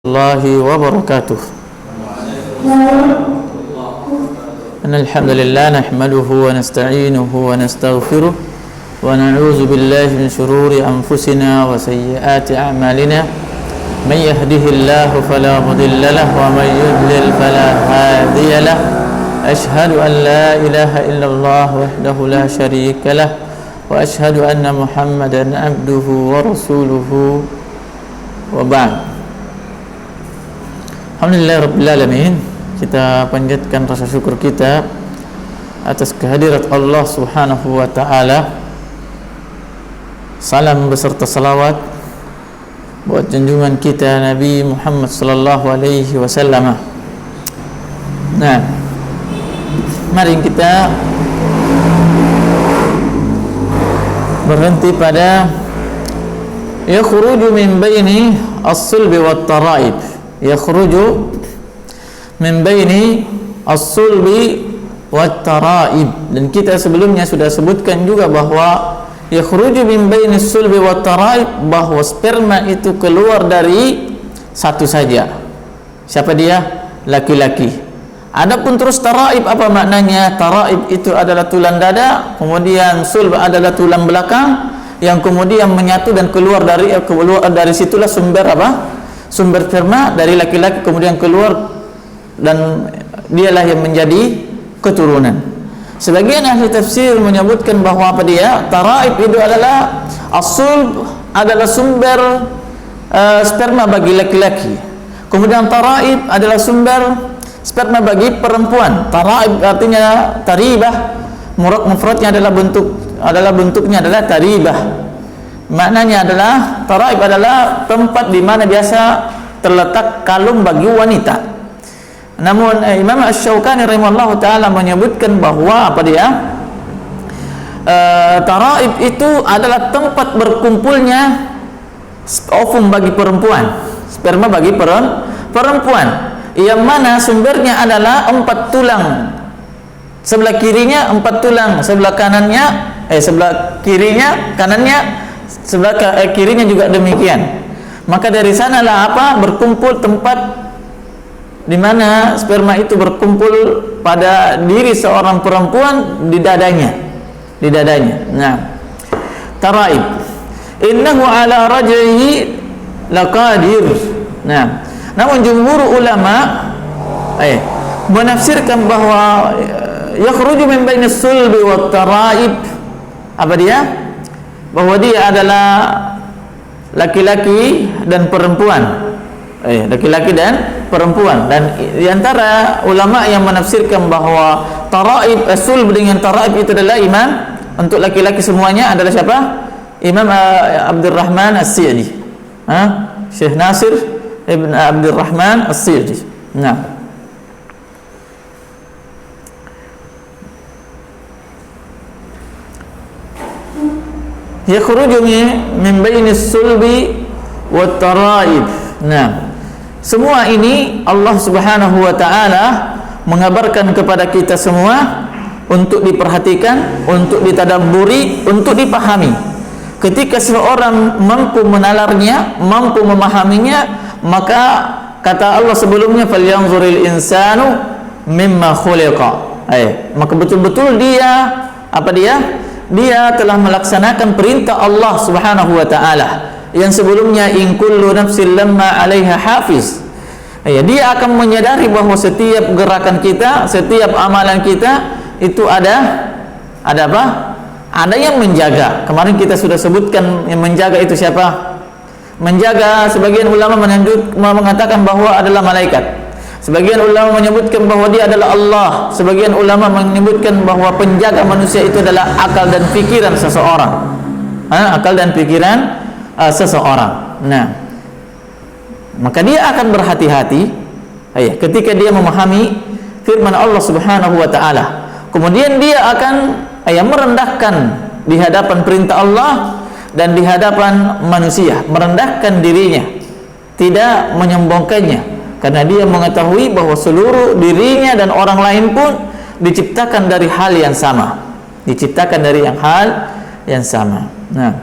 Warahmatullahi wabarakatuh. Alhamdulillah nahmaduhu wa nasta'inuhu wa nastaghfiruh wa na'udzu billahi min shururi anfusina wa sayyiati a'malina. May yahdihillahu fala mudilla lahu wa may yudlil fala hadiya lahu. Ashhadu an la ilaha illallah wahdahu la syarika lahu wa ashhadu anna Muhammadan abduhu wa rasuluhu wa ba'd. Alhamdulillah Rabbil Alamin. Kita panjatkan rasa syukur kita atas kehadirat Allah Subhanahu wa ta'ala. Salam beserta salawat buat junjungan kita Nabi Muhammad sallallahu alaihi wasallam. Nah, mari kita berhenti pada yakhruju min baini as-sulbi wat tara'ib. Yakhruju min baini as-sulbi wat tara'ib. Dan kita sebelumnya sudah sebutkan juga bahwa yakhruju min baini as-sulbi wat tara'ib, bahwa sperma itu keluar dari satu saja. Siapa dia? Laki-laki. Adapun terus tara'ib apa maknanya? Tara'ib itu adalah tulang dada, kemudian sulb adalah tulang belakang yang kemudian menyatu dan keluar dari situlah sumber apa? Sumber sperma dari laki-laki kemudian keluar, dan dialah yang menjadi keturunan. Sebagian ahli tafsir menyebutkan bahwa apa dia? Tara'ib itu adalah as-sulb, adalah sumber sperma bagi laki-laki. Kemudian tara'ib adalah sumber sperma bagi perempuan. Tara'ib artinya taribah, mufradnya adalah bentuknya adalah taribah. Maknanya adalah tara'ib adalah tempat di mana biasa terletak kalung bagi wanita. Namun Imam Asy-Syaukani rahimahullah ta'ala menyebutkan bahwa apa dia? Tara'ib itu adalah tempat berkumpulnya ovum bagi perempuan, sperma bagi perempuan, yang mana sumbernya adalah 4 tulang. Sebelah kirinya 4 tulang, sebelah kanannya sebelah kirinya, kanannya, sebelah kirinya juga demikian. Maka dari sanalah apa? Berkumpul tempat di mana sperma itu berkumpul pada diri seorang perempuan di dadanya. Nah, tara'ib. Innahu ala raj'ihi laqadir. Nah, namun jumhur ulama menafsirkan bahwa yakhruju min bainis sulbi wat tara'ib, apa dia? Bahwa dia adalah laki-laki dan perempuan. Laki-laki dan perempuan. Dan di antara ulama yang menafsirkan bahwa tara'ib, sulb dengan tara'ib itu adalah imam untuk laki-laki semuanya adalah siapa? Imam Abdurrahman As-Sa'di. Syekh Nasir Ibn Abdurrahman As-Sa'di. Nah, yakhruju min bainis sulbi wat tara'ib. Nah, semua ini Allah Subhanahu wa ta'ala mengabarkan kepada kita semua untuk diperhatikan, untuk ditadabburi, untuk dipahami. Ketika seseorang mampu menalarnya, mampu memahaminya, maka kata Allah sebelumnya, falyanzuril insanu mimma khuliqa. Maka betul-betul dia apa dia? Dia telah melaksanakan perintah Allah Subhanahu wa ta'ala yang sebelumnya in kullu nafsin lamma 'alaiha hafiz. Dia akan menyadari bahwa setiap gerakan kita, setiap amalan kita itu ada apa? Ada yang menjaga. Kemarin kita sudah sebutkan yang menjaga itu siapa? Menjaga, sebagian ulama mengatakan bahwa adalah malaikat. Sebagian ulama menyebutkan bahwa dia adalah Allah. Sebagian ulama menyebutkan bahwa penjaga manusia itu adalah akal dan pikiran seseorang. Akal dan pikiran seseorang. Nah, maka dia akan berhati-hati ketika dia memahami firman Allah Subhanahu wa ta'ala. Kemudian dia akan merendahkan di hadapan perintah Allah dan di hadapan manusia, merendahkan dirinya, tidak menyombongkannya, karena dia mengetahui bahwa seluruh dirinya dan orang lain pun diciptakan dari hal yang sama, diciptakan dari hal yang sama. Nah,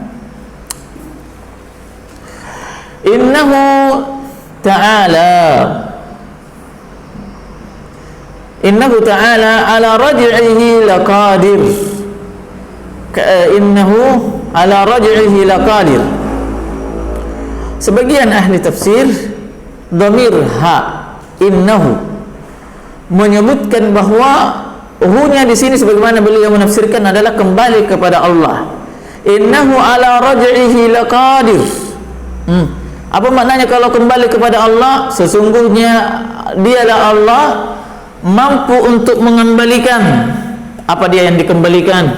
innahu ta'ala. Innahu ta'ala ala raj'ihi laqadir. Innahu ala raj'ihi laqadir. Sebagian ahli tafsir dhamir ha innahu menyebutkan bahwa hu-nya di sini sebagaimana beliau menafsirkan adalah kembali kepada Allah. Innahu ala raj'ihi laqadir. Apa maknanya kalau kembali kepada Allah? Sesungguhnya dialah Allah mampu untuk mengembalikan. Apa dia yang dikembalikan?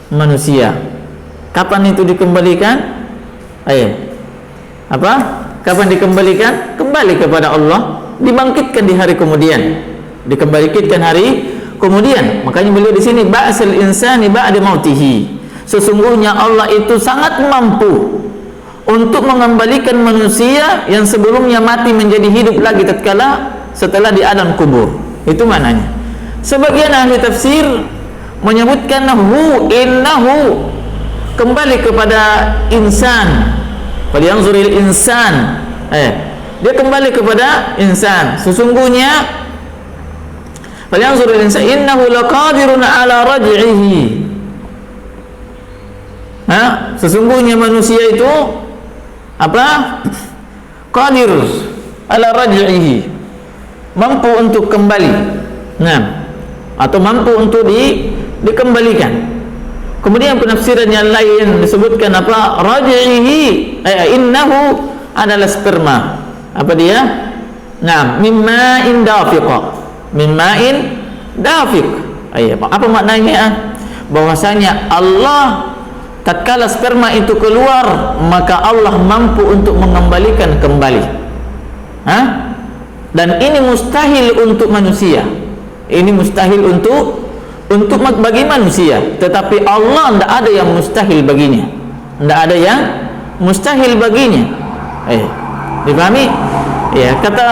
Manusia. Kapan itu dikembalikan? Ayo. Apa? Kapan dikembalikan? Kembali kepada Allah, dibangkitkan di hari kemudian. Dikembalikan hari kemudian. Makanya beliau di sini ba'sal insani ba'da mautihi. Sesungguhnya Allah itu sangat mampu untuk mengembalikan manusia yang sebelumnya mati menjadi hidup lagi tatkala setelah di alam kubur. Itu maknanya. Sebagian ahli tafsir menyebutkan innahu kembali kepada insan. Falyanzuril insan. Dia kembali kepada insan. Sesungguhnya falyanzuril insan innahu laqadirun ala raj'ihi. Sesungguhnya manusia itu apa? Qadir ala raj'ihi, mampu untuk kembali. Atau mampu untuk dikembalikan. Kemudian penafsiran yang lain disebutkan apa? Raj'ihi innahu adalah sperma. Apa dia? Mimma'in dafiq. Mimma'in dafiq. Apa maknanya? Bahwasanya Allah tatkala sperma itu keluar, maka Allah mampu untuk mengembalikan kembali. Dan ini mustahil untuk manusia. Ini mustahil untuk bagi manusia, tetapi Allah tidak ada yang mustahil baginya. Tidak ada yang mustahil baginya. Dipahami? Ya, kata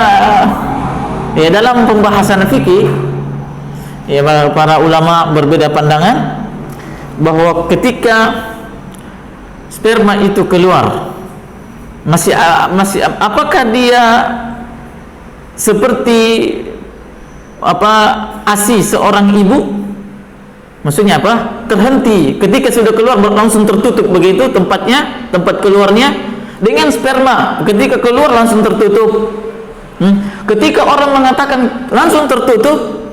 dalam pembahasan fikih, para ulama berbeda pandangan bahwa ketika sperma itu keluar, masih apakah dia seperti ASI seorang ibu? Maksudnya apa? Terhenti ketika sudah keluar, langsung tertutup begitu tempat keluarnya. Dengan sperma ketika keluar langsung tertutup. Ketika orang mengatakan langsung tertutup,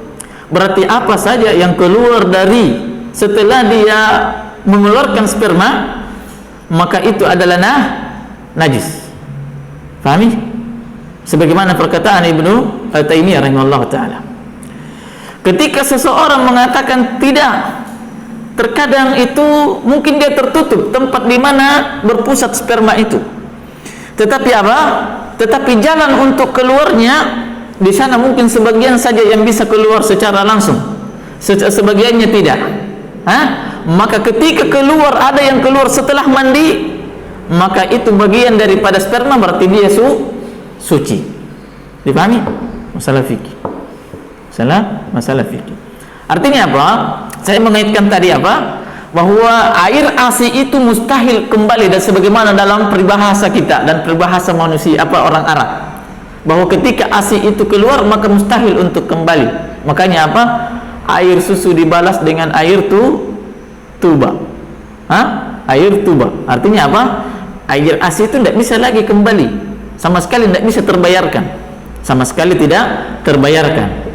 berarti apa saja yang keluar dari setelah dia mengeluarkan sperma, maka itu adalah najis. Pahami? Sebagaimana perkataan Ibnu Taimiyah rahimahullah ta'ala. Ketika seseorang mengatakan tidak, terkadang itu mungkin dia tertutup tempat di mana berpusat sperma itu. Tetapi apa? Tetapi jalan untuk keluarnya di sana mungkin sebagian saja yang bisa keluar secara langsung, sebagiannya tidak. Maka ketika keluar, ada yang keluar setelah mandi, maka itu bagian daripada sperma, berarti dia suci. Dipahami? Masalah fikih. Masalah fikih. Artinya apa? Saya mengaitkan tadi apa? Bahwa air ASI itu mustahil kembali, dan sebagaimana dalam peribahasa kita dan peribahasa manusia orang Arab, bahwa ketika ASI itu keluar maka mustahil untuk kembali. Makanya apa? Air susu dibalas dengan air tuba. Air tuba. Artinya apa? Air ASI itu tidak bisa lagi kembali. Sama sekali tidak bisa terbayarkan. Sama sekali tidak terbayarkan.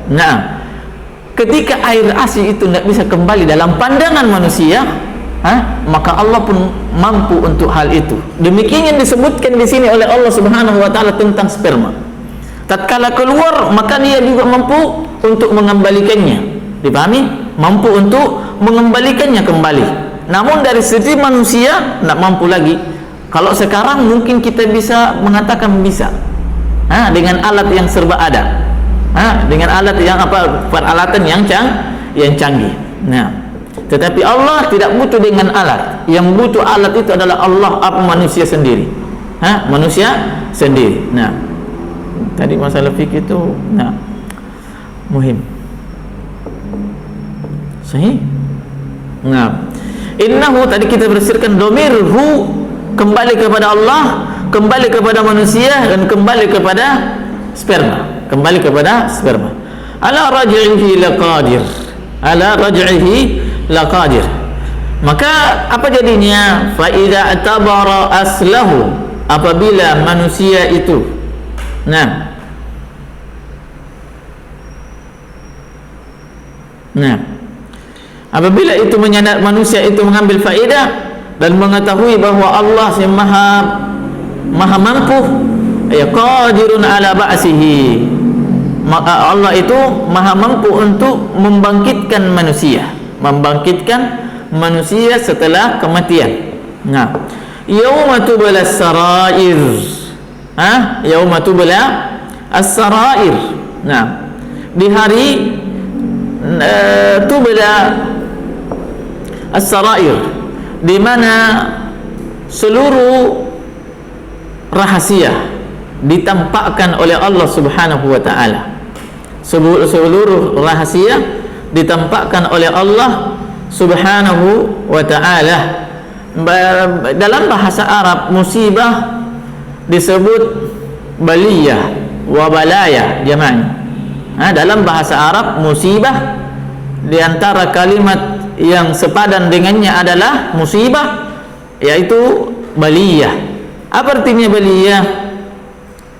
Ketika air ASI itu tidak bisa kembali dalam pandangan manusia, maka Allah pun mampu untuk hal itu. Demikian yang disebutkan di sini oleh Allah Subhanahu wa taala tentang sperma. Tatkala keluar, maka dia juga mampu untuk mengembalikannya. Dipahami? Mampu untuk mengembalikannya kembali. Namun dari sisi manusia tidak mampu lagi. Kalau sekarang mungkin kita bisa mengatakan bisa, dengan alat yang serba ada. Dengan alat yang peralatan yang canggih. Tetapi Allah tidak butuh dengan alat. Yang butuh alat itu adalah Allah, manusia sendiri. Manusia sendiri. Tadi masalah fikih itu muhim. Sahih? Innahu tadi kita bersirkan domir hu kembali kepada Allah. kembali kepada manusia dan kembali kepada sperma, kembali kepada sperma. Ala raj'ihi laqadir, ala raj'ihi laqadir. Maka apa jadinya? Fa idza atabara aslahu, apabila manusia itu apabila itu manusia itu mengambil faedah dan mengetahui bahwa Allah yang maha mampu, ya qadirun ala ba'sihi, maka Allah itu maha mampu untuk membangkitkan manusia setelah kematian. Yauma tubla as-sarair, yauma tubla as-sarair. Di hari tubla as-sarair, di mana seluruh rahasia ditampakkan oleh Allah Subhanahu wa taala. Seluruh rahasia ditampakkan oleh Allah Subhanahu wa taala. Dalam bahasa Arab musibah disebut baliyah wa balaya jama'nya. Dalam bahasa Arab musibah, di antara kalimat yang sepadan dengannya adalah musibah, yaitu baliyah. Apa artinya baliyah?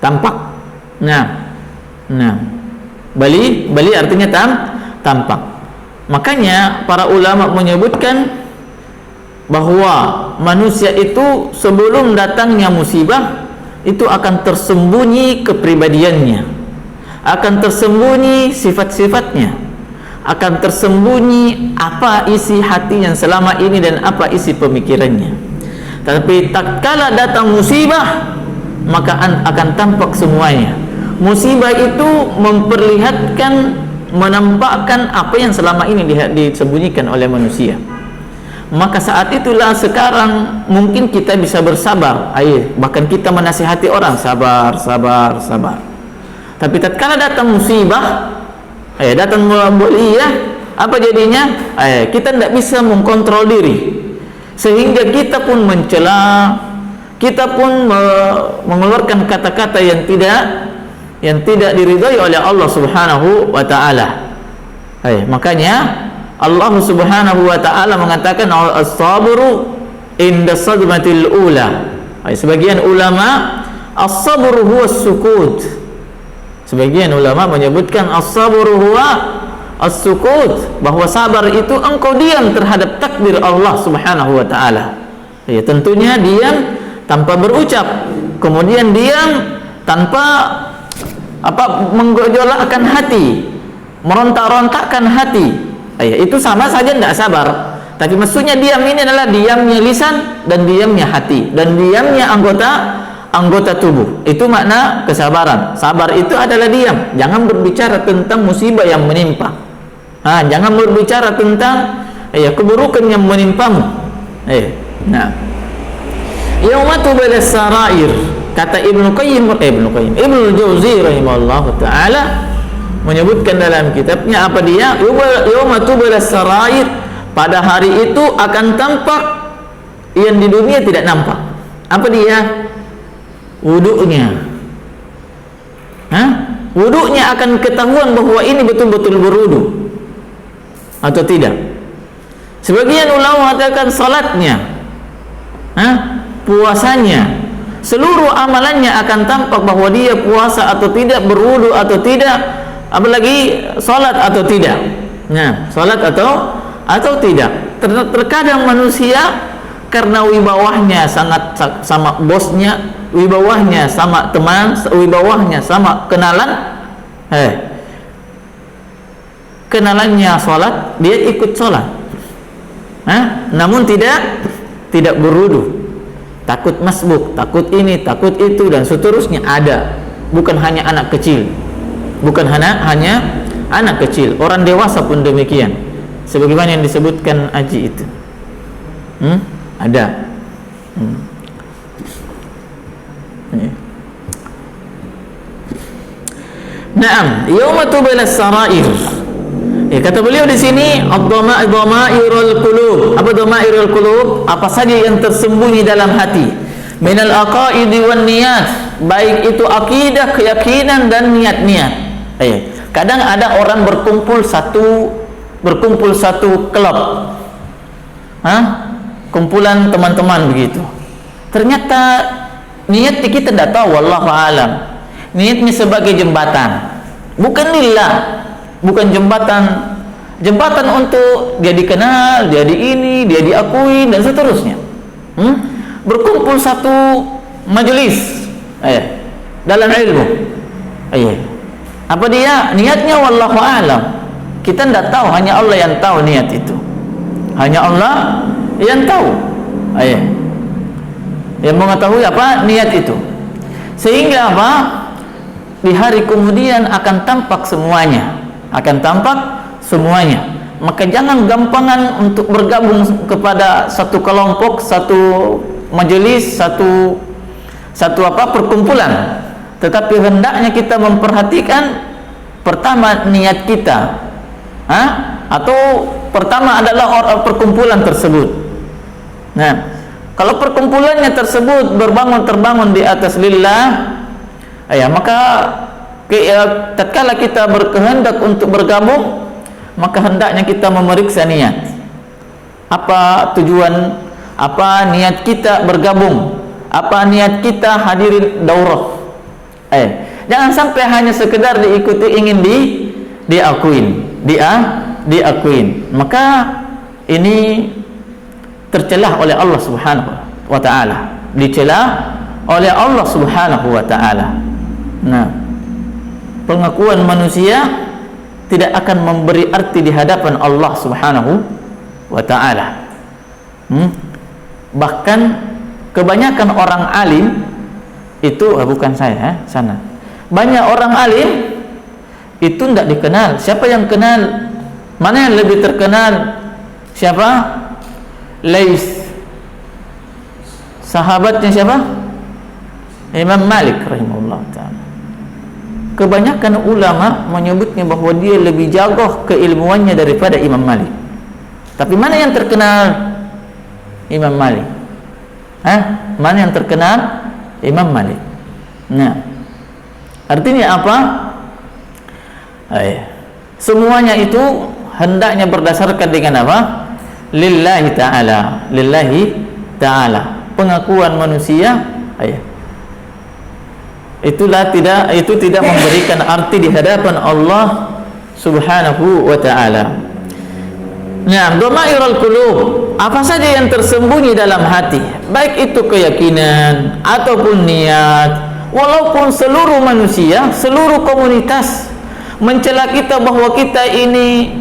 Tampak. Bali artinya tampak. Makanya para ulama menyebutkan bahwa manusia itu sebelum datangnya musibah itu akan tersembunyi kepribadiannya, akan tersembunyi sifat-sifatnya, akan tersembunyi apa isi hati yang selama ini dan apa isi pemikirannya. Tapi tatkala datang musibah, maka akan tampak semuanya. Musibah itu memperlihatkan, menampakkan apa yang selama ini disembunyikan oleh manusia. Maka saat itulah sekarang mungkin kita bisa bersabar, bahkan kita menasihati orang sabar. Tapi tatkala datang musibah, datang baliyah, apa jadinya? Kita tidak bisa mengkontrol diri, sehingga kita pun mencela, kita pun mengeluarkan kata-kata yang tidak diridhai oleh Allah Subhanahu wa taala. Makanya Allah Subhanahu wa taala mengatakan as-sabru inda sadmatil ula. Sebagian ulama as-sabru huwa as-sukut. Sebagian ulama menyebutkan as-sabru huwa as-sukut, bahwa sabar itu engkau diam terhadap takdir Allah Subhanahu wa taala. Tentunya diam tanpa berucap, kemudian diam tanpa menggojolakkan hati, merontak-rontakkan hati. Itu sama saja tidak sabar. Tapi maksudnya diam ini adalah diamnya lisan dan diamnya hati dan diamnya anggota tubuh. Itu makna kesabaran. Sabar itu adalah diam. Jangan berbicara tentang musibah yang menimpa. Jangan berbicara tentang keburukan yang menimpamu. Yauma tubla as-sarair, kata Ibnu Jauzi rahimahullahu taala menyebutkan dalam kitabnya, apa dia? Yauma tubla as-sarair, pada hari itu akan tampak yang di dunia tidak nampak. Apa dia? Wudunya. Wudunya akan ketahuan bahwa ini betul-betul berwudu atau tidak. Sebagian ulama mengatakan salatnya, puasanya, seluruh amalannya akan tampak bahwa dia puasa atau tidak, berwudu atau tidak, apalagi salat atau tidak. Salat atau tidak. Terkadang manusia karena wibawahnya sangat sama bosnya, wibawahnya sama teman, wibawahnya sama kenalan, kenalannya salat, dia ikut salat, namun tidak berwudu, takut masbuk, takut ini, takut itu dan seterusnya. Ada, bukan hanya anak kecil, hanya anak kecil, orang dewasa pun demikian, sebagaimana yang disebutkan Aji itu. Ada. Naam, yauma tubla as-sarair. Kata beliau di sini dhamairul qulub. Apa dhamairul qulub? Apa saja yang tersembunyi dalam hati. minal aqaidi wan niyat, baik itu akidah, keyakinan dan niat-niat. Kadang ada orang berkumpul satu klub, kumpulan teman-teman begitu. Ternyata niat kita tidak tahu, wallahu alam. Niatnya sebagai jembatan, bukan lillah, bukan jembatan untuk dia dikenal, dia di ini, dia diakui dan seterusnya. Berkumpul satu majelis dalam ilmu. Apa dia niatnya, wallahu alam. Kita tidak tahu, hanya Allah yang tahu niat itu. Hanya Allah yang tahu. Yang mengetahui apa niat itu. Sehingga apa? Di hari kemudian akan tampak semuanya. Maka jangan gampangan untuk bergabung kepada satu kelompok, satu majelis, satu perkumpulan. Tetapi hendaknya kita memperhatikan pertama niat kita, atau pertama adalah orang perkumpulan tersebut. Nah, kalau perkumpulannya tersebut terbangun di atas lillah, maka tatkala kita berkehendak untuk bergabung, maka hendaknya kita memeriksa niat. Apa tujuan, apa niat kita bergabung, apa niat kita hadirin daurah. Jangan sampai hanya sekedar diikuti, ingin diakuin. Maka ini tercelah oleh Allah Subhanahu wa taala, dicela oleh Allah Subhanahu wa taala. Nah, pengakuan manusia tidak akan memberi arti di hadapan Allah Subhanahu wa taala. Bahkan kebanyakan orang alim itu, bukan saya, sana. Banyak orang alim itu tidak dikenal. Siapa yang kenal? Mana yang lebih terkenal? Siapa? Lais. Sahabatnya siapa? Imam Malik rahimahullah ta'ala. Kebanyakan ulama menyebutnya bahwa dia lebih jago keilmuannya daripada Imam Malik. Tapi mana yang terkenal? Imam Malik. Mana yang terkenal? Imam Malik. Nah, artinya apa? Semuanya itu hendaknya berdasarkan dengan apa? Lillahi ta'ala. Pengakuan manusia itu tidak memberikan arti di hadapan Allah Subhanahu wa ta'ala. Nah, dhamairul qulub, apa saja yang tersembunyi dalam hati, baik itu keyakinan ataupun niat, walaupun seluruh manusia, seluruh komunitas mencela kita bahwa kita ini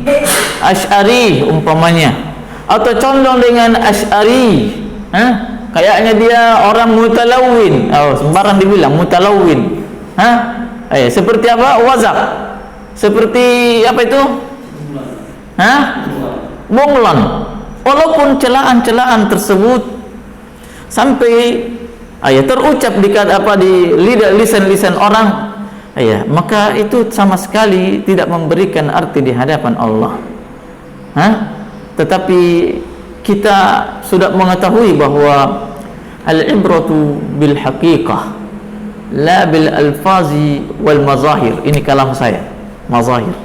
Asy'ari umpamanya, atau condong dengan Asy'ari, kayaknya dia orang mutalawin, sembarang dibilang mutalawin, seperti apa? Wazak, seperti apa itu? Bunglon. Walaupun celaan-celaan tersebut sampai terucap di lisan-lisan orang, maka itu sama sekali tidak memberikan arti di hadapan Allah. Tetapi kita sudah mengetahui bahwa al-ibratu bil haqiqah la bil alfazi wal mazahir. Ini kalam saya, mazahir.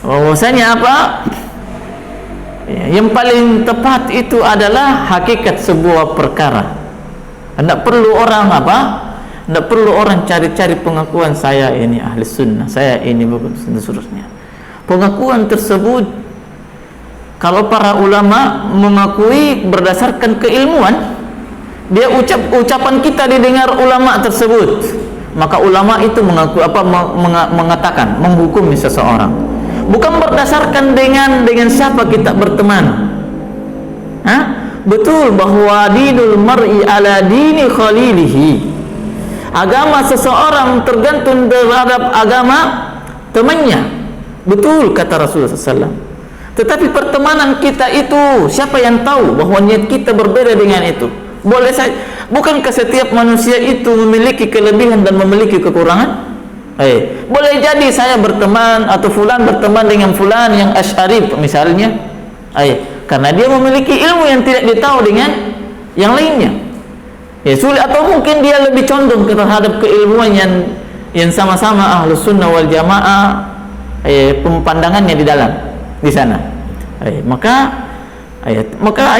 Bahwasanya apa? Yang paling tepat itu adalah hakikat sebuah perkara. Tidak perlu orang tidak perlu orang cari-cari pengakuan saya ini ahli sunnah, saya ini bagus dan seterusnya. Pengakuan tersebut kalau para ulama mengakui berdasarkan keilmuan, dia ucapan kita didengar ulama tersebut, maka ulama itu mengatakan, menghukumi seseorang. Bukan berdasarkan dengan siapa kita berteman. Betul bahwa dinul mar'i ala dini khalilihi. Agama seseorang tergantung terhadap agama temannya. Betul kata Rasulullah SAW. Tetapi pertemanan kita itu, siapa yang tahu bahwa niat kita berbeda dengan itu? Boleh saja. Bukankah setiap manusia itu memiliki kelebihan dan memiliki kekurangan? Boleh jadi saya berteman atau fulan berteman dengan fulan yang Asy'ari misalnya, karena dia memiliki ilmu yang tidak ditahu dengan yang lainnya. Ya sulit, atau mungkin dia lebih condong terhadap keilmuan yang sama-sama Ahlus Sunnah wal Jamaah, pandangannya di sana. Maka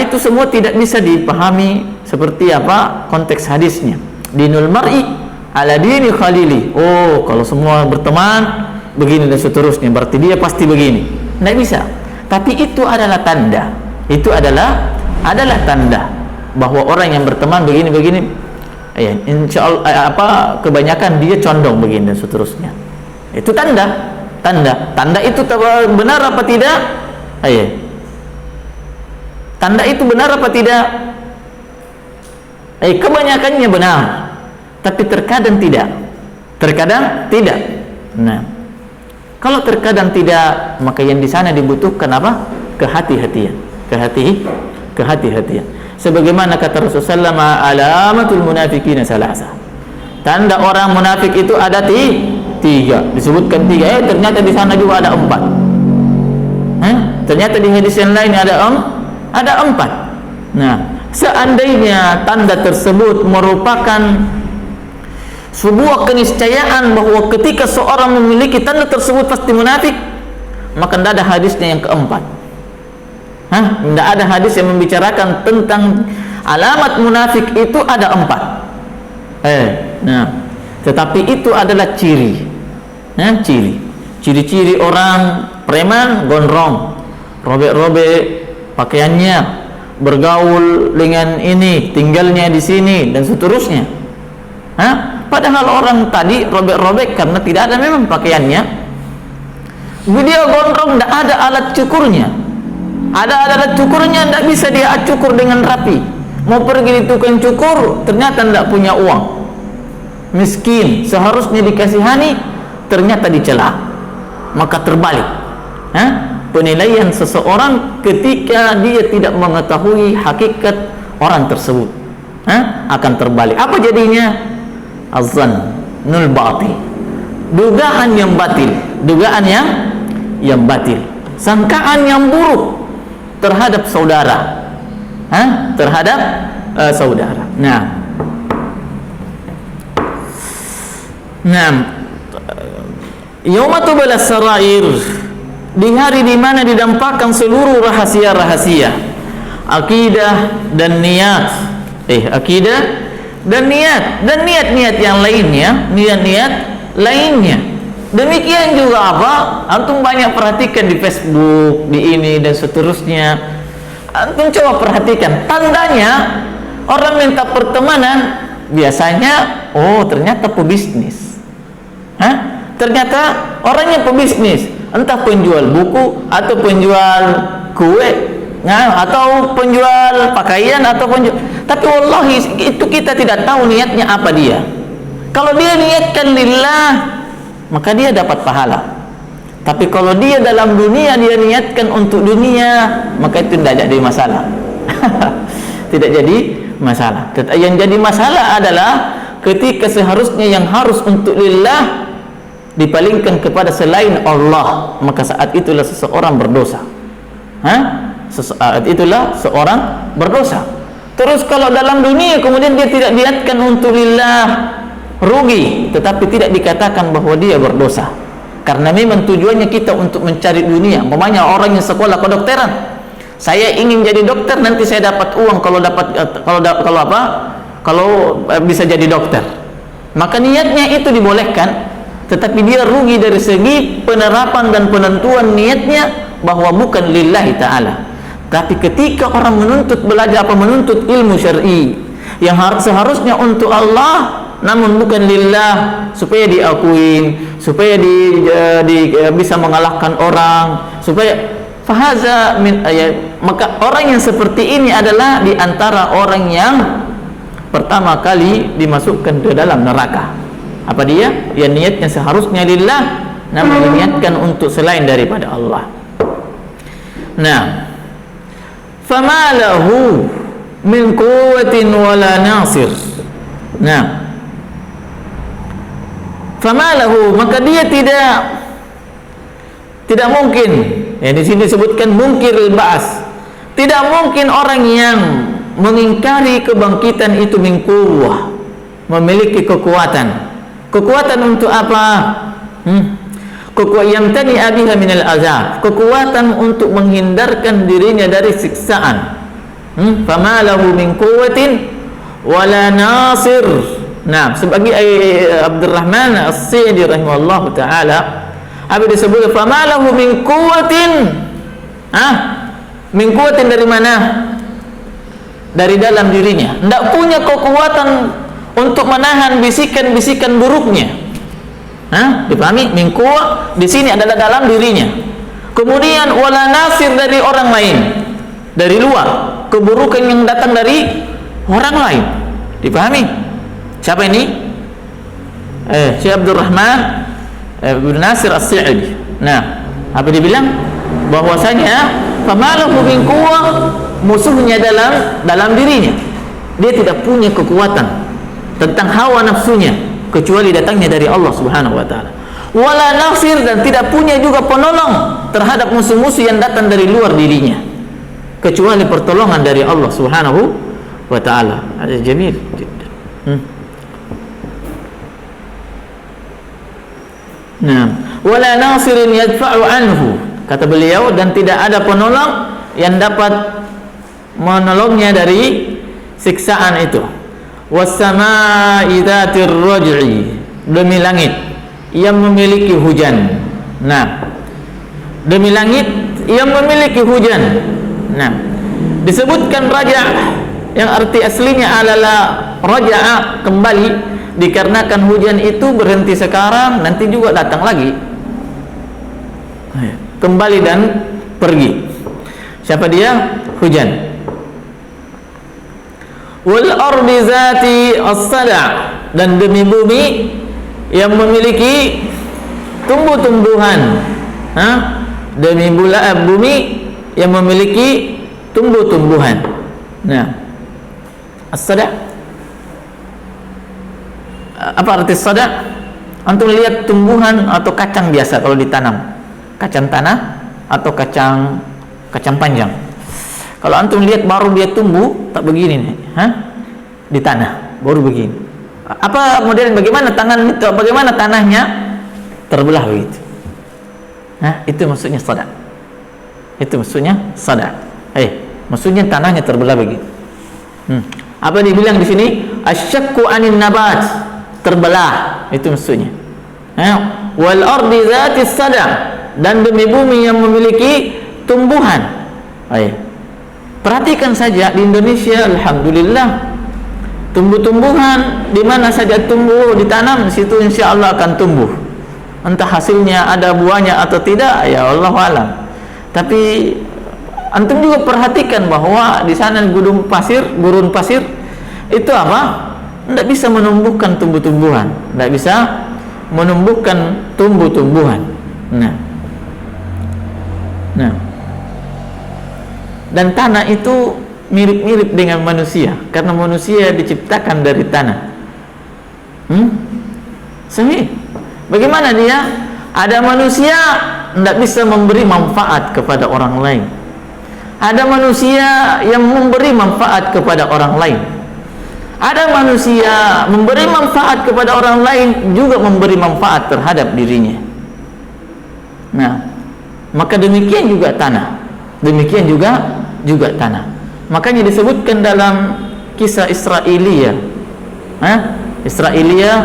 itu semua tidak bisa dipahami seperti apa konteks hadisnya. Dinul mar'i ala dini khalili. Oh, kalau semua berteman begini dan seterusnya, berarti dia pasti begini. Tidak bisa. Tapi itu adalah tanda. Itu adalah tanda bahwa orang yang berteman begini, insya Allah kebanyakan dia condong begini dan seterusnya. Itu tanda. Tanda itu benar apa tidak? Tanda itu benar apa tidak? Kebanyakannya benar, tapi terkadang tidak. Nah, kalau terkadang tidak, maka yang di sana dibutuhkan apa? Kehati-hatian. Sebagaimana kata Rasulullah SAW, alamatul munafiqina salasa. Tanda orang munafik itu ada tiga. Disebutkan tiga. Ternyata di sana juga ada 4. Ternyata di hadis yang lain ada 4. Nah, seandainya tanda tersebut merupakan sebuah keniscayaan bahwa ketika seorang memiliki tanda tersebut pasti munafik, maka tidak ada hadisnya yang keempat. Tidak ada hadis yang membicarakan tentang alamat munafik itu ada 4. Nah, tetapi itu adalah ciri. Ciri-ciri orang preman gondrong, robek-robek pakaiannya, bergaul dengan ini, tinggalnya di sini dan seterusnya. Padahal orang tadi robek-robek karena tidak ada memang pakaiannya. Dia gondrong, tidak ada alat cukurnya. Ada alat cukurnya, tidak bisa dia cukur dengan rapi. Mau pergi di tukang cukur, ternyata tidak punya uang. Miskin, seharusnya dikasihani, ternyata dicela. Maka terbalik. Penilaian seseorang ketika dia tidak mengetahui hakikat orang tersebut, akan terbalik. Apa jadinya? Azzannul batil, dugaan yang batil, sangkaan yang buruk terhadap saudara, saudara. Nah, yauma tubalas sarair, di hari di mana didampakkan seluruh rahasia-rahasia, akidah dan niat, niat-niat yang lainnya, niat-niat lainnya. Demikian juga apa? Antum banyak perhatikan di Facebook, di ini dan seterusnya. Antum coba perhatikan tandanya orang minta pertemanan biasanya, ternyata pebisnis. Ternyata orangnya pebisnis, entah penjual buku atau penjual kue, atau penjual pakaian atau penjual. Tapi wallahi itu kita tidak tahu niatnya apa dia. Kalau dia niatkan lillah, maka dia dapat pahala. Tapi kalau dia dalam dunia dia niatkan untuk dunia, maka itu tidak jadi masalah. Tidak jadi masalah. Yang jadi masalah adalah ketika seharusnya yang harus untuk lillah dipalingkan kepada selain Allah, maka saat itulah seseorang berdosa. Saat itulah seorang berdosa. Terus kalau dalam dunia kemudian dia tidak niatkan untuk lillah, rugi, tetapi tidak dikatakan bahwa dia berdosa. Karena memang tujuannya kita untuk mencari dunia. Umpamanya orang yang sekolah kedokteran, saya ingin jadi dokter, nanti saya dapat uang kalau bisa jadi dokter. Maka niatnya itu dibolehkan, tetapi dia rugi dari segi penerapan dan penentuan niatnya bahwa bukan lillahi ta'ala. Tapi ketika orang menuntut ilmu syar'i yang seharusnya untuk Allah namun bukan lillah, supaya diakuin, supaya bisa mengalahkan orang, supaya fahaza maka orang yang seperti ini adalah di antara orang yang pertama kali dimasukkan ke dalam neraka. Apa dia? Yang niatnya seharusnya lillah namun diniatkan untuk selain daripada Allah. Nah, fama lahu min quwwatin wala nasir. Nah, famalahu, maka dia tidak mungkin. Di sini disebutkan mungkirul ba'as. Tidak mungkin orang yang mengingkari kebangkitan itu min quwwah, memiliki kekuatan. Kekuatan untuk apa? Kekuatan yamtani abiha minal azab, kekuatan untuk menghindarkan dirinya dari siksaan. Fama lahu min quwwatin wala nasir. Nah, sebagai Abdurrahman As-Sa'di rahimahullah taala, apa disebut fama lahu min quwwatin? Min quwwatin dari mana? Dari dalam dirinya. Tidak punya kekuatan untuk menahan bisikan-bisikan buruknya. Dipahami? Min quwwah di sini adalah dalam dirinya. Kemudian wala nasir dari orang lain, dari luar, keburukan yang datang dari orang lain. Dipahami? Siapa ini? Syekh Abdurrahman bin Nasir As-Sa'di. Nah, apa dia bilang? Bahwasanya famalahu min quwwah, musuhnya dalam dirinya. Dia tidak punya kekuatan tentang hawa nafsunya kecuali datangnya dari Allah Subhanahu wa taala. Wala nasir, dan tidak punya juga penolong terhadap musuh-musuh yang datang dari luar dirinya kecuali pertolongan dari Allah Subhanahu wa taala. Ada jamil. Nah, wala nasirin yadfa'u anhu, kata beliau, dan tidak ada penolong yang dapat menolongnya dari siksaan itu. Was-samaa'i dzatir raj'i, demi langit yang memiliki hujan. Nah, demi langit yang memiliki hujan. Nah, disebutkan raja' yang arti aslinya adalah raja'a, kembali, dikarenakan hujan itu berhenti sekarang, nanti juga datang lagi, kembali dan pergi. Siapa dia? Hujan. Wal ardi zati as-sada', dan demi bumi yang memiliki tumbuh-tumbuhan. Demi bumi yang memiliki tumbuh-tumbuhan. Nah, as-sada', apa arti sada'? Antum lihat tumbuhan atau kacang biasa kalau ditanam, kacang tanah atau kacang panjang. Kalau antum lihat baru dia tumbuh tak begini nih, di tanah baru begini. Apa modern, bagaimana bagaimana tanahnya terbelah begitu. Itu maksudnya sada'. Itu maksudnya sada'. Maksudnya tanahnya terbelah begitu. Apa dibilang di sini? Asyaqqu anin nabat, terbelah, itu maksudnya. Wal ardi dzatis sada', dan demi bumi yang memiliki tumbuhan. Perhatikan saja di Indonesia, alhamdulillah, tumbuh-tumbuhan di mana saja tumbuh ditanam, situ insya Allah akan tumbuh. Entah hasilnya ada buahnya atau tidak, ya Allah alam. Tapi antum juga perhatikan bahwa di sana gurun pasir itu apa? Tidak bisa menumbuhkan tumbuh-tumbuhan, tidak bisa menumbuhkan tumbuh-tumbuhan. Nah, dan tanah itu mirip-mirip dengan manusia, karena manusia diciptakan dari tanah. Sahih. Bagaimana dia? Ada manusia tidak bisa memberi manfaat kepada orang lain. Ada manusia yang memberi manfaat kepada orang lain. Ada manusia memberi manfaat kepada orang lain, juga memberi manfaat terhadap dirinya. Nah, maka demikian juga tanah. Demikian juga tanah. Makanya disebutkan dalam kisah Israiliyah. Israiliyah,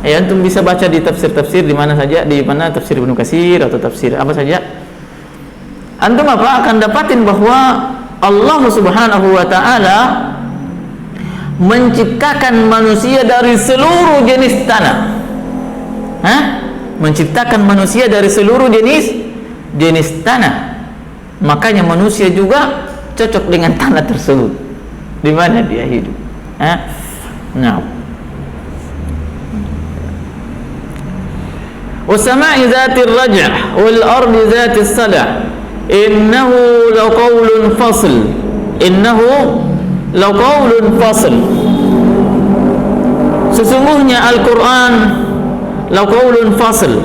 antum bisa baca di tafsir-tafsir di mana saja, di mana tafsir Ibnu Katsir atau tafsir apa saja. Antum akan dapatin bahwa Allah Subhanahu wa taala menciptakan manusia dari seluruh jenis tanah. Menciptakan manusia dari seluruh jenis tanah. Makanya manusia juga cocok dengan tanah tersebut di mana dia hidup. Nah, wasama'i dzatir raj' wal ardi dzatis sada' innahu laqaulun fasl. Innahu laqaulun fasl. Sesungguhnya Al-Quran laqaulun fasl,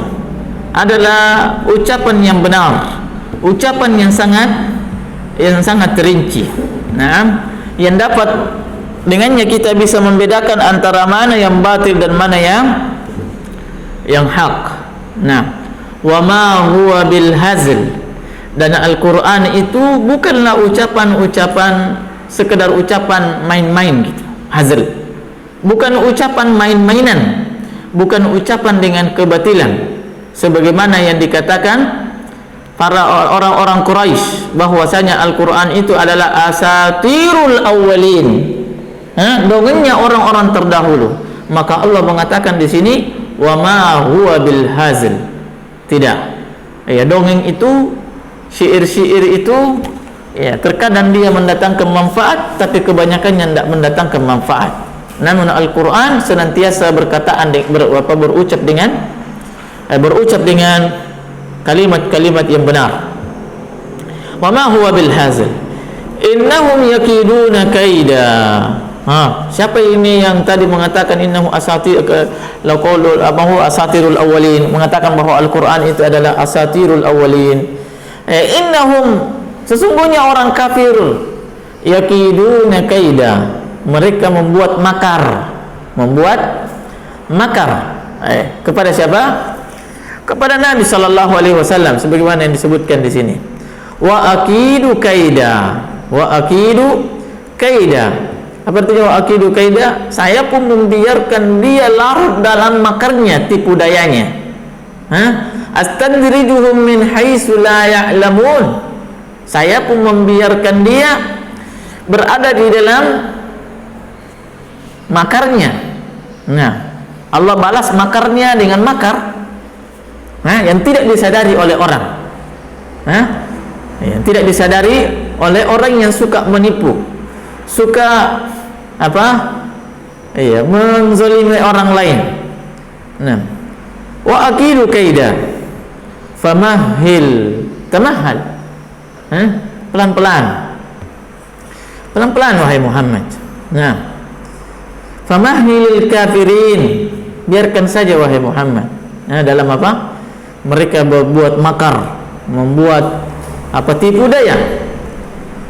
adalah ucapan yang benar, ucapan yang sangat terinci. Nah, yang dapat dengannya kita bisa membedakan antara mana yang batil dan mana yang hak. Nah, wa ma huwa bil hazl, dan Al-Qur'an itu bukanlah ucapan-ucapan sekedar ucapan main-main gitu, hazl. Bukan ucapan main-mainan, bukan ucapan dengan kebatilan sebagaimana yang dikatakan para orang-orang Quraisy bahwasanya Al-Qur'an itu adalah asatirul awwalin, dongengnya orang-orang terdahulu. Maka Allah mengatakan di sini wa ma huwa bil hazl. Tidak. Ya, dongeng itu, syair-syair itu ya terkadang dia mendatangkan manfaat, tapi kebanyakannya tidak mendatangkan manfaat. Namun Al-Qur'an senantiasa berucap dengan kalimat-kalimat yang benar. Wa ma huwa bil hazl innahum yakiduna kaida. Siapa ini yang tadi mengatakan innahu asatir laqaulul abahu asatirul awwalin, mengatakan bahwa Al-Qur'an itu adalah asatirul awwalin. Innahum, sesungguhnya orang kafir, yakiduna kaida, mereka membuat makar kepada siapa? Kepada Nabi sallallahu alaihi wasallam, sebagaimana yang disebutkan di sini. Wa akidu kaida. Apa artinya wa akidu kaida? Saya pun membiarkan dia larut dalam makarnya, tipu dayanya. Astadrijuhum min haitsu la ya'lamun. Saya pun membiarkan dia berada di dalam makarnya. Nah, Allah balas makarnya dengan makar yang tidak disadari oleh orang, yang tidak disadari oleh orang yang suka menipu, suka menzalimi orang lain. Nah, wa aqidu kaida tamahhal, pelan-pelan wahai Muhammad. Nah, famahhilil kafirin, biarkan saja wahai Muhammad. Dalam apa? Mereka berbuat makar, membuat tipu daya.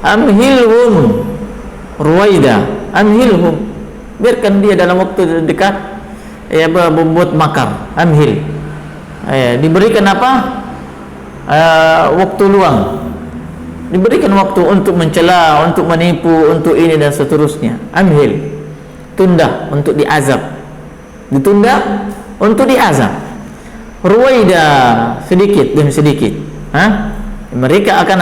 Amhilhum ruwaida, amhilhum, biarkan dia dalam waktu dekat berbuat makar. Amhil, diberikan waktu luang, diberikan waktu untuk mencela, untuk menipu, untuk ini dan seterusnya. Amhil, tunda untuk diazab, ditunda untuk diazab. Ruwaida, sedikit demi sedikit. Mereka akan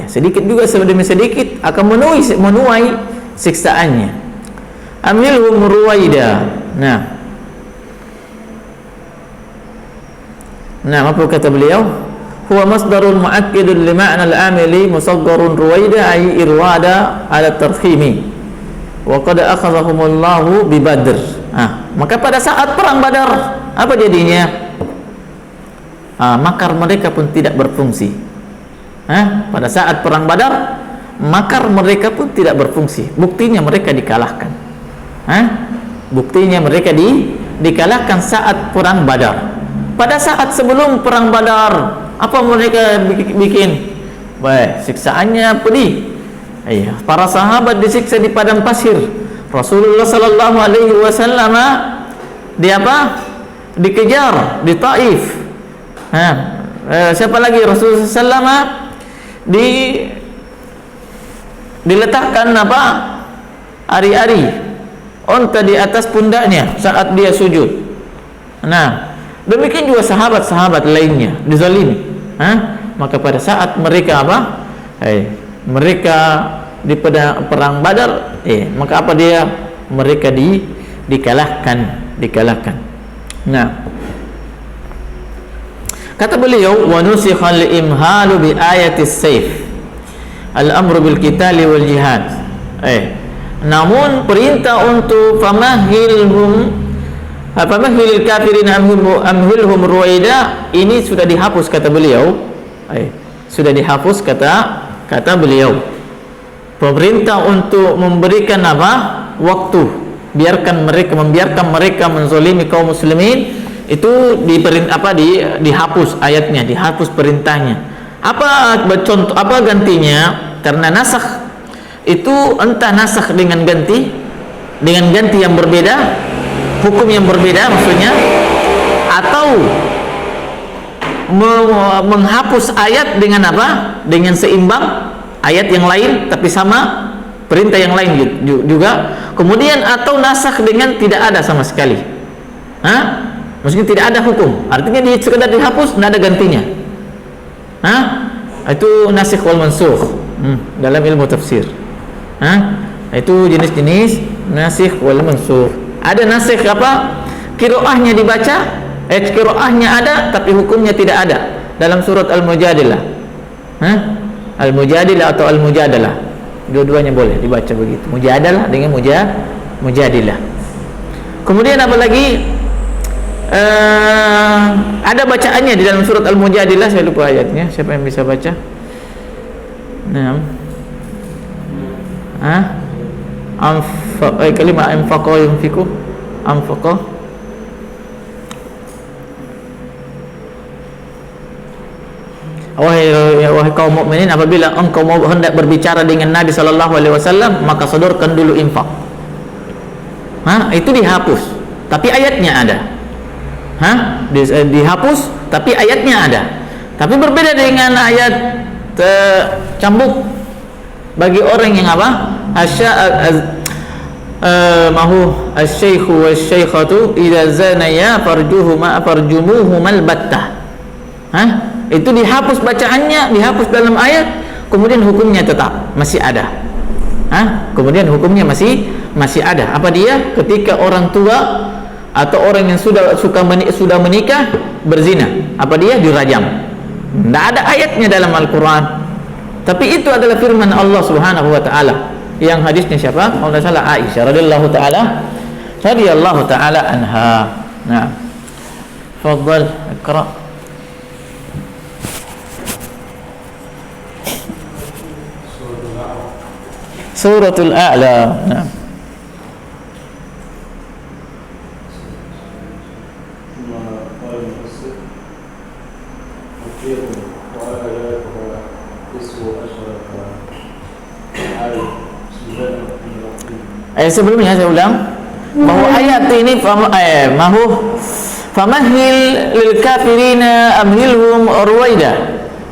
sedikit juga demi sedikit akan menuai siksaannya. Amhilhum ruwaida. Nah, apa kata beliau? Huwa masdarun mu'akkidun li ma'na al-amili musaggarun ruwaida ay irwada ala tarhimi. Wa qad akhadhahumullahu bi Badr. Maka pada saat perang Badar apa jadinya? Makar mereka pun tidak berfungsi. Pada saat perang Badar, makar mereka pun tidak berfungsi. Buktinya mereka dikalahkan. Buktinya mereka dikalahkan saat perang Badar. Pada saat sebelum perang Badar, apa mereka bikin? Siksaannya pedih. Para sahabat disiksa di padang pasir. Rasulullah sallallahu alaihi wasallam dikejar di Taif. Siapa lagi? Rasulullah sallallahu diletakkan ari-ari unta di atas pundaknya saat dia sujud. Nah, demikian juga sahabat-sahabat lainnya dizalimi. Maka pada saat mereka mereka di perang Badar, maka mereka dikalahkan. Nah, kata beliau, wa nusikha al-imhalu bi ayati as-sayf al-amru bil qitali wal jihad. Namun perintah untuk famahilhum kafirin amhilhum ruwaida ini sudah dihapus kata beliau. Sudah dihapus kata beliau. Pemerintah untuk memberikan waktu, membiarkan mereka menzalimi kaum muslimin, itu dihapus ayatnya, dihapus perintahnya. Apa gantinya? Karena nasakh itu entah nasakh dengan ganti yang berbeda, hukum yang berbeda maksudnya, atau menghapus ayat dengan apa? Dengan seimbang ayat yang lain tapi sama perintah yang lain juga. Kemudian atau nasakh dengan tidak ada sama sekali. Maksudnya tidak ada hukum. Artinya sekedar dihapus, tidak ada gantinya. Itu nasikh wal mansukh dalam ilmu tafsir. Itu jenis-jenis nasikh wal mansukh. Ada nasikh apa? Qiraahnya dibaca, qiraahnya ada tapi hukumnya tidak ada. Dalam surat Al-Mujadilah. Al-Mujadilah atau Al-Mujadalah. Dua-duanya boleh dibaca begitu. Mujadalah dengan Mujadilah. Kemudian apa lagi? Ada bacaannya di dalam surat Al-Mujadilah, saya lupa ayatnya. Siapa yang bisa baca? Kalimah anfaqa yunfiqu anfaqa. Wahai kaum mukminin, apabila engkau mau hendak berbicara dengan Nabi sallallahu alaihi wasallam, maka sodorkan dulu infak. Itu dihapus, tapi ayatnya ada. Dihapus, tapi ayatnya ada. Tapi berbeda dengan ayat cambuk bagi orang yang apa? Asy-syaikhu wasy-syaikhatu idza zanaya farjumuhumal battah. Itu dihapus bacaannya, dihapus dalam ayat, kemudian hukumnya tetap masih ada. Kemudian hukumnya masih ada. Apa dia? Ketika orang tua atau orang yang sudah menikah berzina, apa dia? Dirajam. Tidak ada ayatnya dalam Al-Quran, tapi itu adalah firman Allah Subhanahu wa taala. Yang hadisnya siapa? Kalau tidak salah Aisyah radhiyallahu taala anha. Nah, fadhal iqra. Suratul A'la. Nah. Sebelumnya saya ulang bahwa ayat ini famahil lil kafirina amhilhum ruwaida.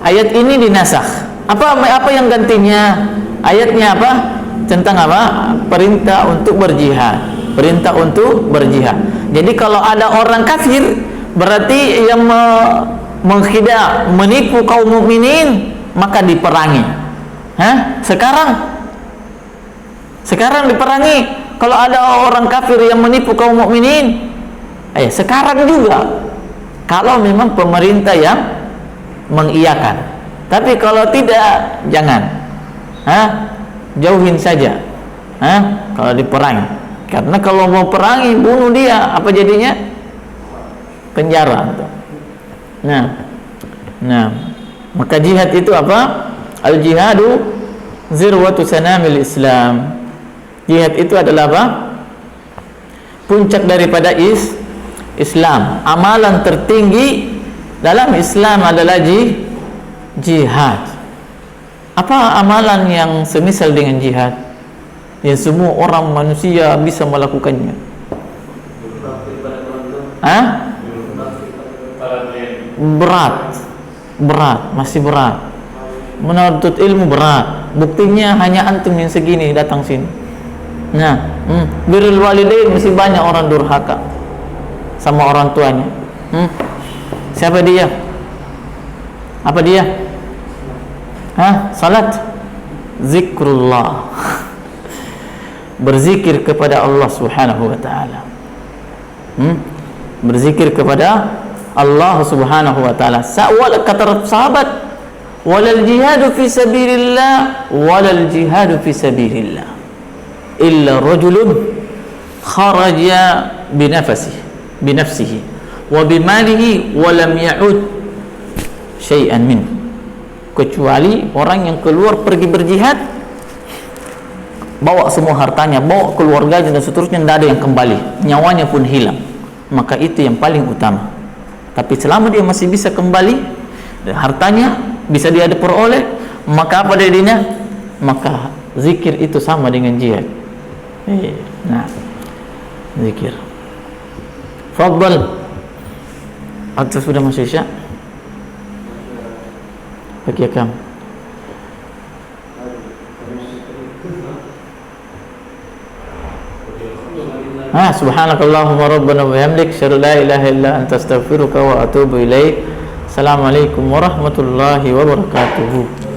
Ayat ini dinasakh. Apa yang gantinya? Ayatnya apa? Tentang apa? Perintah untuk berjihad. Perintah untuk berjihad. Jadi kalau ada orang kafir, berarti yang mengkhidah, menipu kaum mukminin, maka diperangi. Sekarang diperangi. Kalau ada orang kafir yang menipu kaum mukminin, sekarang juga. Kalau memang pemerintah yang mengiyakan. Tapi kalau tidak, jangan. Jauhin saja. Kalau diperangi. Karena kalau mau perangi, bunuh dia, apa jadinya? Penjara. Nah, maka jihad itu apa? Al-jihadu zirwatu sanamil Islam. Jihad itu adalah apa? Puncak daripada Islam. Amalan tertinggi dalam Islam adalah jihad. Apa amalan yang semisal dengan jihad? Yang semua orang manusia bisa melakukannya. Berat, masih berat. Menuntut ilmu berat. Buktinya hanya antum yang segini datang sini. Birrul walidain masih banyak orang durhaka sama orang tuanya. Siapa dia? Apa dia? Salat, zikrullah. Berzikir kepada Allah Subhanahu wa taala. Berzikir kepada Allah Subhanahu wa taala. Kata sahabat, walal jihadu fi sabilillah, walal jihadu fi sabilillah illa rajulun kharaja binafsihi wa bimalihi wa lam ya'ud syai'an min. Kecuali orang yang keluar pergi berjihad, bawa semua hartanya, bawa keluarganya dan seterusnya, tidak ada yang kembali, nyawanya pun hilang, maka itu yang paling utama. Tapi selama dia masih bisa kembali, hartanya bisa dia peroleh, maka apa jadinya? Maka zikir itu sama dengan jihad. Nah, zikir. Fadhal. Atau sudah masuk Isya? Bagi akam. Subhanakallahumma rabbana wa bihamdik, asyhadu an la ilaha illa anta, astaghfiruka wa atubu ilaik. Assalamualaikum warahmatullahi wabarakatuh.